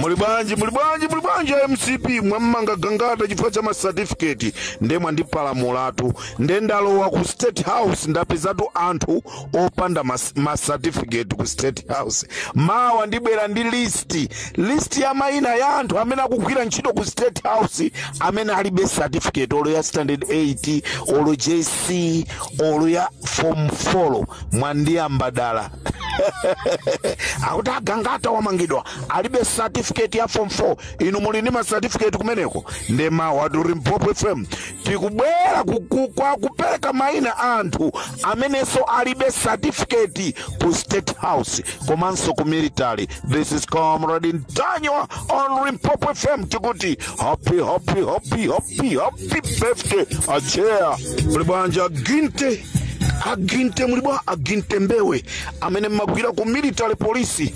Mulibanje MCP mwamanga gangata chifukwa cha ma certificate ndemwe ndipala mulatu ndendalowa ku State House ndapezatu anthu opanda ma certificate ku State House. Mawa ndibwera ndi list ya maina ya anthu amene akugwira ntchito ku State House amene alibe certificate olo ya standard 8 olo JC olo ya form 4 mwandiyambadala. Akuti gangata wamangidwa alibe certificate ya form 4 inu muli ndi ma certificate kumeneko ndema watu Limpopo FM tikubwera kwa kupereka maina anthu ameneso alibe certificate ku State House komanso ku military. This is Comrade Ntanywa on Limpopo FM tikuti happy birthday Achea. Mulibanja aginte mbewe amene magwira ku military police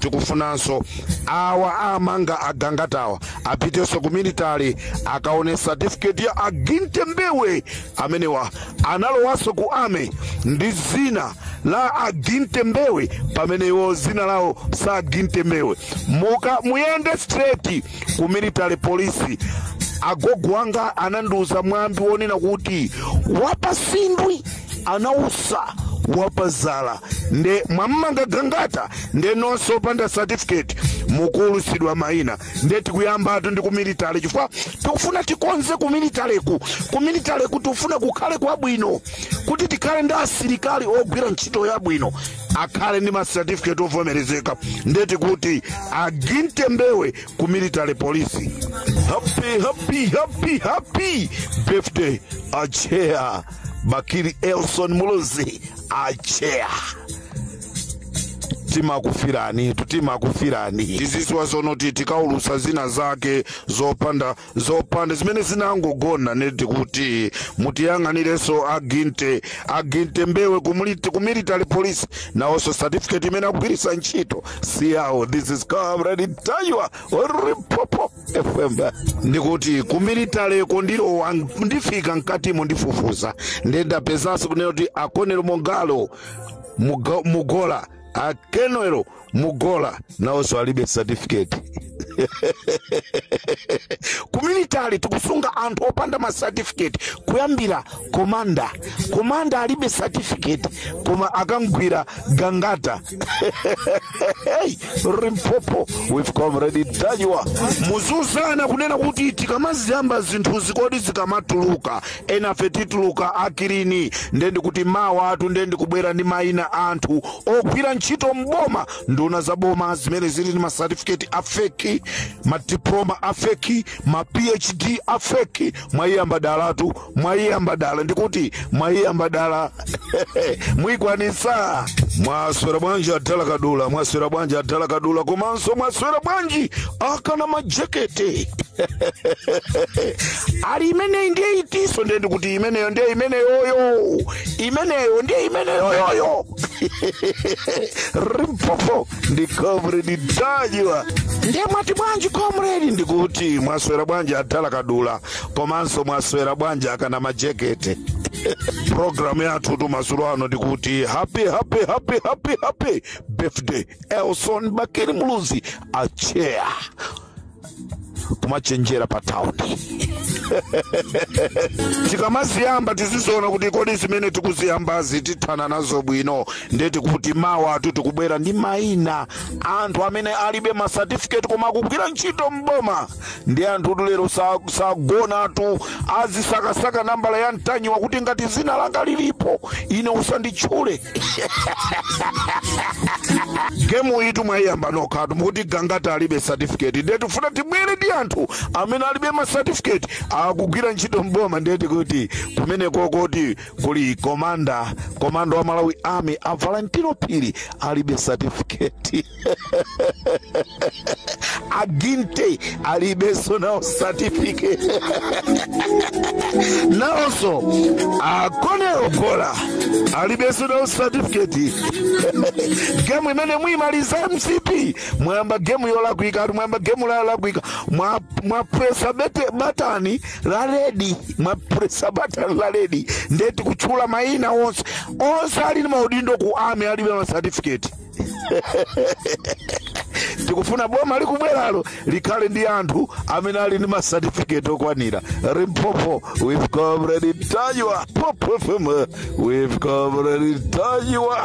tikufunanso awa amanga agangatawa apiteso ku military akaone certificate ya aginte mbewe amenewa analowaso ku ame ndi zina la aginte mbewe pamenewo zina lao sa aginte mbewe muyende straight ku military police. Agogo wanga ananduza mwambi wonena kuti wapasindwi anausa wapazala nde mwamanga gangata nde nonso panda certificate mukulusidwa maina nde tikuyamba atu ndi ku military chifukwa tikufuna tikonze ku military tufuna kukhale kwa bwino kuti tikhale ndi asilikali ogwira ntchito ya bwino akhale ndi ma certificate ovomerezeka nde tikuti aginte mbewe ku military police. Happy birthday Achea Bakiri Elson Muluzi Achea. Timakufirani tiziswa zonoti tikaulusa zina zake zopanda zimene zinangogona neti kuti mutiyang'anireso aginte mbewe ku military police na also certificate imene akugwirisa ntchito siyawo. This is Comrade Ntanywa Limpopo FM ndikuti ku military kondilowa ndifika mkatimo ndifufuza ndendapezanso kunoti akonero Mogalo Mugola Akenwero Mugola na also alibe certificate. Ku military tukusunga anthu opanda ma certificate kuyambira komanda alibe certificate koma akangwira gangata. Hey, Limpopo with Comrade Ntanywa muzuzana kunena kuti tikamaziyamba zinthu zikodi zikamatuluka enafe tituluka akirini ndendi kuti mawa atu ndendi kubwera ndi maina anthu ogwira ntchito mboma nduna za boma zimene zili ni ma certificate afeki ma diploma afeki ma PhD afeki mwayiyambadala ndikuti mwayiyambadala mwikwanisa mwaswera bwanji atala kadula komanso mwaswera bwanji akana majakete ali imene ndiye itiso ndendi kuti imeneyo ndiye imeneyo Limpopo ndi Comrade Ntanywa ndiye mwati bwanji comrade ndikuti mwaswera bwanji atala kadula komanso mwaswera bwanji akana majakete. Program yathu tumasulu ano ndikuti happy birthday Elson Bakiri Muluzi Achea kumachenjera pa town. Tikamaziyamba tizizona kuti kodi zimene tikuziyambazi tithana nazo bwino ndeti kuti mawa atu tikubwera ndi maina anthu amene alibe ma certificate koma akugwira ntchito mboma ndi anthu lero sagona atu azisakasaka nambala ya Ntanywa kuti ngati zina langa lilipo ine usanditchule. Gemu itu mwayamba nokatu mukuti gangata alibe certificate ndetu funa tibwere ndi anthu amene alibe ma certificate akugwira ntchito mboma ndeti kuti kumene kokoti kuli komanda wa Malawi Army a Valentino Phiri alibe certificate. Aginte alibe no certificate. Now also Akonero Gola alibe no certificate. Game imene mwimaliza MCP mwamba game yola kuika mwamba game la kuika mwa pressa batani la ready ndeti kuchula maina onse ali ni maudindo ku Army alibe na certificate. tikufuna boma likubweralo likhale ndi anthu amene ali ndi ma certificate okwanira. Limpopo with Comrade Tanywa. Pop FM with Comrade Tanywa.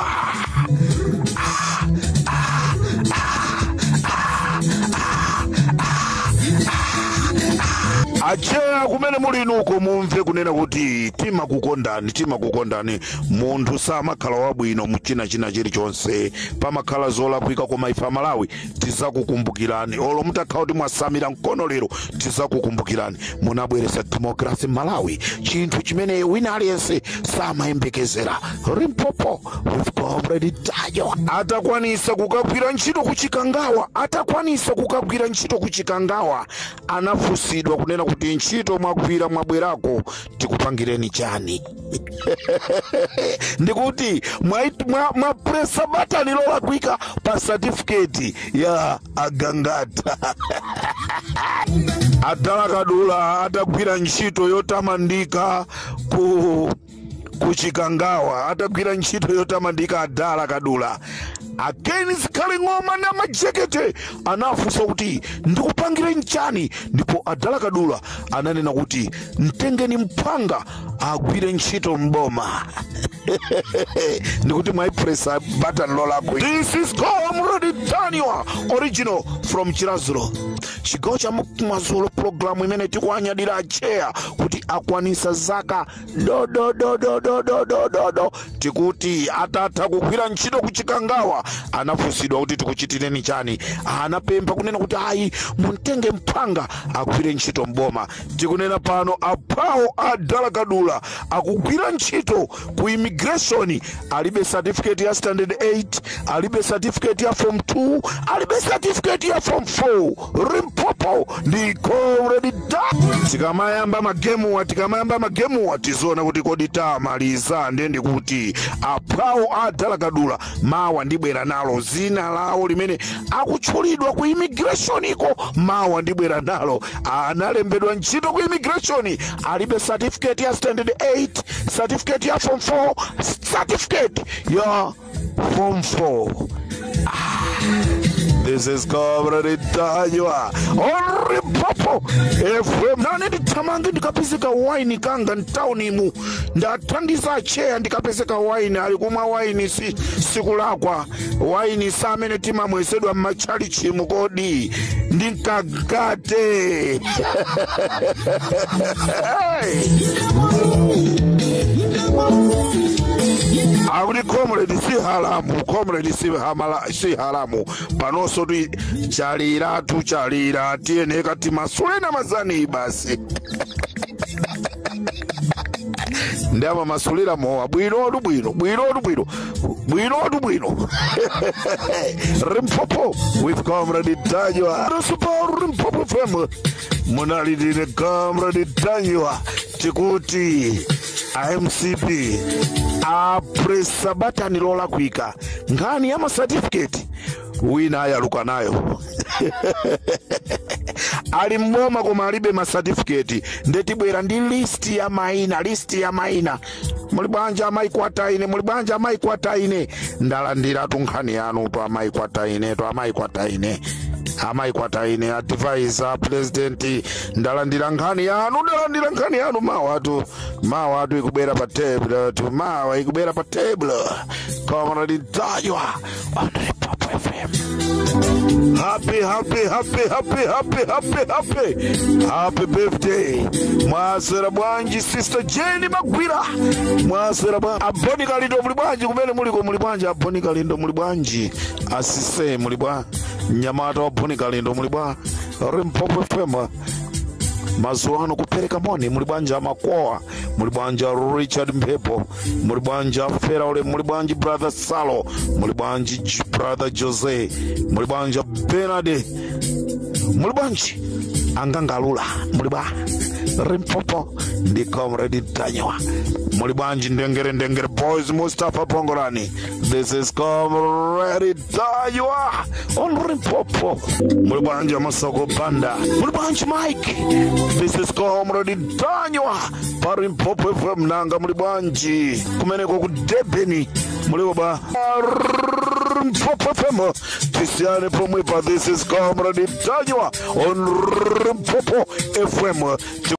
Achea kumene muli nuko mumve kunena kuti timakukondani munthu samakhala wabwino muchina chilichonse pamakhala zolakwika koma ife Malawi tizakukumbukirani. Olo mutakhala kuti mwasamira mkono lero tizakukumbukirani. Munabweretsa democracy Malawi, chinthu chimene wina aliyense samayembekezera. Limpopo with Comrade Tanywa. Atakwanisa kukagwira ntchito kuchikangawa anafusidwa kunena kuti ntchito mwagwira mwabwerako tikupangireni chani. Ndikuti mwa pressa button lolakwika pa certificate ya agangata. Adala Kadula atagwira ntchito yotamandika kuchikangawa, atagwira ntchito yotamandika Adala Kadula. Again zikhale ng'oma na majekete anafusa kuti ndikupangire nchani, ndipo Adala Kadula ananena kuti mtengeni mpanga agwire ntchito mboma. Ndikuti my press button lola kwe. This is Comrade Tanywa, original from Chirazuro. Chigawo cha Mazulu program imene tikuanyadira Achea kuti akwanisa zaka do tikuti atatha kugwira ntchito kuchikangawa anafusidwa kuti tikuchitireni chani. Anapempha kunena kuti ayi muntenge mpanga agwire ntchito mboma. Tikunena pano apawo Adala Kadula akugwira ntchito ku immigration, alibe certificate ya standard 8, alibe certificate ya form 2, alibe certificate ya form 4. Limpopo ndi Comrade Tanywa. Tikamayamba magemu tizoona kuti kodi tamaliza ndi kuti apawo Adala Kadula mawa ndibwera nalo zina lawo limene akutchulidwa ku immigration iko. Mawa ndibwera nalo analembedwa ntchito ku immigration, alibe certificate ya standard 8, certificate ya form 4, certificate ya form 4. This is Comrade Tanywa on Limpopo FM. Nane nditamange ndikapezeka wine kanga ntauni mu ndathandiza Achea ndikapezeka wine alikumwa wine sikulakwa wine samene timamwesedwa mmachali chimukodi ndinkagate. Akuti Comrade si haramu panoso tu chalira tiyeneka timasulena mazani basi. Ndama masulira mowa bwino. Limpopo with Comrade Tanywa. Super Limpopo FM. Munalidine Comrade Tanywa. Tikuti IMCP pressa button lola kwika ngani ya certificate wina ayaluka nayo. Alimboma koma alibe ma certificate ndetibwera ndi list ya maina mulibanja amaikwata ine ndalandira tunkhani yanu to amaikwata ine advisor president ndalandira nkhani yanu mawatu ikubera pa table Comrade Tanywa on Limpopo FM. Happy birthday mwasera bwanji sister Jenny Magwira, mwasera bwanji Aboni Kalindo mulibwanji kumene mulibwanji Aboni Kalindo mulibwanji asise mulibwanji Nyamata Aboni Kalindo mulibwanji Limpopo FM. Mazuano kupereka moni mulibanja Makoa, mulibanja Richard Mpepo, mulibanja Feraole, mulibanja brother Salo, mulibanja brother Jose, mulibanja Benade, mulibanja Angangalula, Limpopo ndi Comrade Tanywa. Mulibanja ndengere boys Mustafa Pongorani. This is Comrade Tanywa on Limpopo. Mulibanja Masoko Banda, mulibanja Mike. This is Comrade Tanywa pa Limpopo FM nanga mulibanji kumeneko ku Debeni muliba Limpopo FM. Tisiane pomwe pa, this is Comrade Tajwa on Limpopo FM.